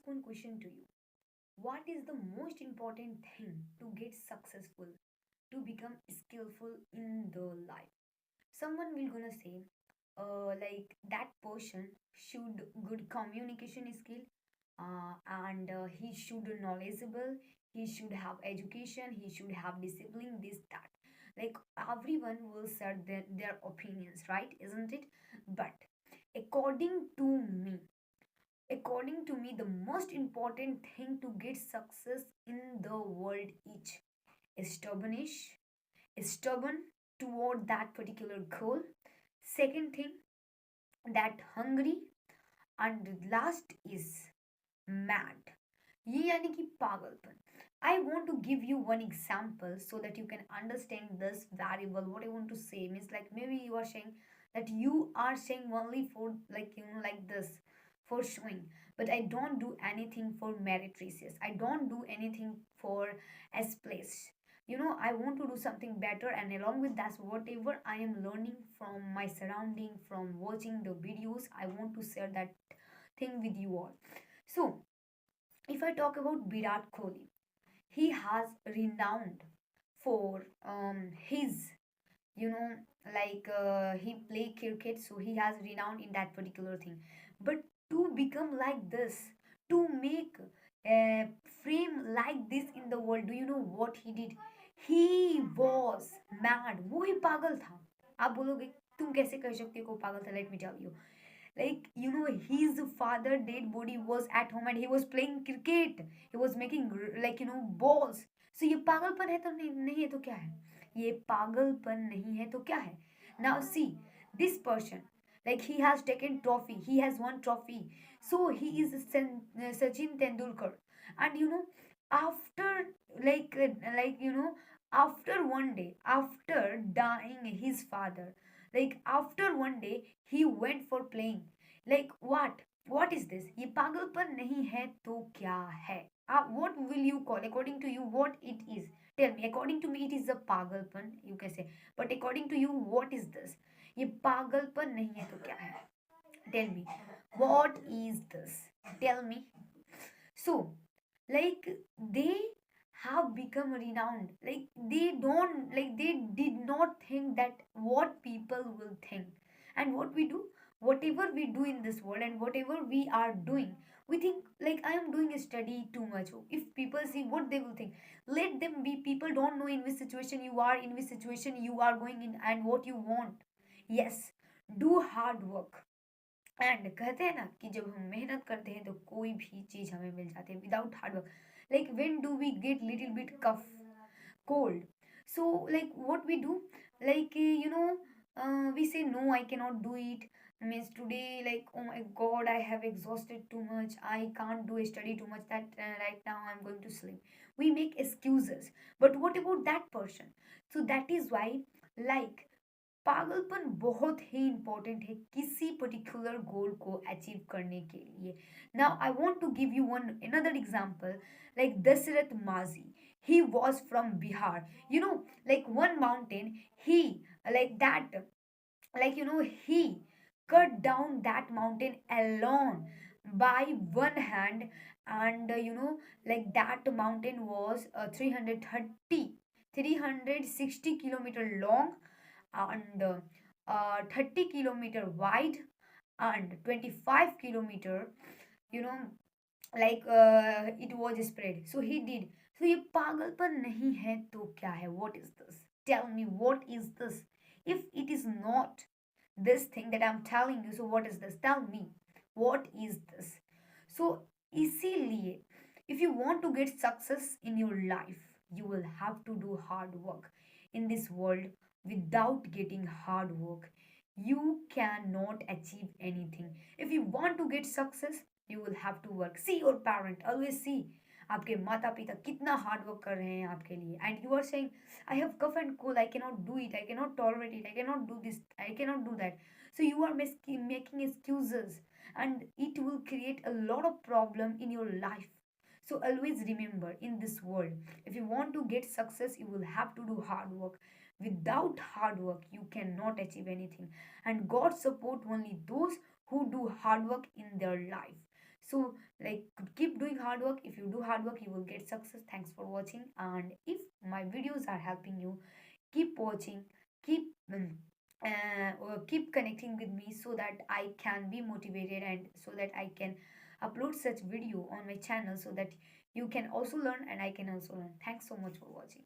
ask one question to you. What is the most important thing to get successful, to become skillful in the life? Someone will gonna say, like that person should good communication skill, and he should knowledgeable, he should have education, he should have discipline, this that. Like everyone will set their opinions, right? Isn't it? But according to me, according to me, the most important thing to get success in the world is stubbornness, stubborn toward that particular goal. Second thing, that hungry, and last is mad. ये यानी कि पागलपन. I want to give you one example so that you can understand this very well. What I want to say means, like, maybe you are saying that you are saying only for, like, like this, for showing, but I don't do anything for meretricious. I don't do anything for as place. I want to do something better, and along with that, whatever I am learning from my surrounding, from watching the videos, I want to share that thing with you all. So if I talk about Virat Kohli, he has renowned for his, you know, he play cricket, so he has renowned in that particular thing. But to become like this, to make a frame like this in the world, do you know what he did? He was mad. वो ही पागल था. आप बोलोगे तुम कैसे कह सकते हो को पागल था? Let me tell you. Like, his father dead body was at home and he was playing cricket. He was making, like, balls. So ये पागलपन है तो नहीं है तो क्या है? ये पागलपन नहीं है तो क्या है? Now see, this person, like, he has taken trophy, he has won trophy, so he is Sachin Tendulkar. And after, after one day, after dying his father, like after one day, he went for playing. Like, what is this? ये पागलपन नहीं है तो क्या है? What will you call, according to you, what it is? Tell me. According to me, it is a pagalpan, you can say. But according to you, what is this? ये पागलपन नहीं है तो क्या है? Tell me. What is this? Tell me. So, like, they have become renowned. Like, they did not think that what people will think. And what we do, whatever we do in this world and whatever we are doing, we think, like, I am doing a study too much. If people see, what they will think? Let them be. People don't know in which situation you are, in which situation you are going in, and what you want. Yes, do hard work. And कहते हैं ना कि जब हम मेहनत करते हैं तो कोई भी चीज़ हमें मिल जाती है without hard work. Like when do we get little bit cough cold, so like what we do, like we say no, I cannot do it. Means today, like, oh my god, I have exhausted too much, I can't do a study too much, that right now I'm going to sleep. We make excuses. But what about that person? So that is why, like, पागलपन बहुत ही important है किसी particular goal को achieve करने के लिए. Now I want to give you one another example. Like Dashrath Manjhi, he was from Bihar. Like one mountain, he, like that, like, he cut down that mountain alone by one hand. And like that mountain was 360 kilometer long, and 30 kilometer wide, and 25 kilometer, you know like, it was spread. So he did. So ये पागलपन नहीं है तो क्या है? What is this? Tell me, what is this? If it is not this thing that I'm telling you, so what is this? Tell me, what is this? So इसीलिए, if you want to get success in your life, you will have to do hard work. In this world, without getting hard work, you cannot achieve anything. If you want to get success, you will have to work. See your parent, always see आपके माता पिता कितना hard work कर रहे हैं आपके लिए. And you are saying, I have cough and cold, I can not do it, I can not tolerate it, I can not do this, I can not do that. So you are making excuses, and it will create a lot of problem in your life. So always remember, in this world, if you want to get success, you will have to do hard work. Without hard work, you cannot achieve anything. And God support only those who do hard work in their life. So, like, keep hard work. If you do hard work, you will get success. Thanks for watching. And if my videos are helping you, keep watching, keep keep connecting with me so that I can be motivated and so that I can upload such video on my channel so that you can also learn and I can also learn. Thanks so much for watching.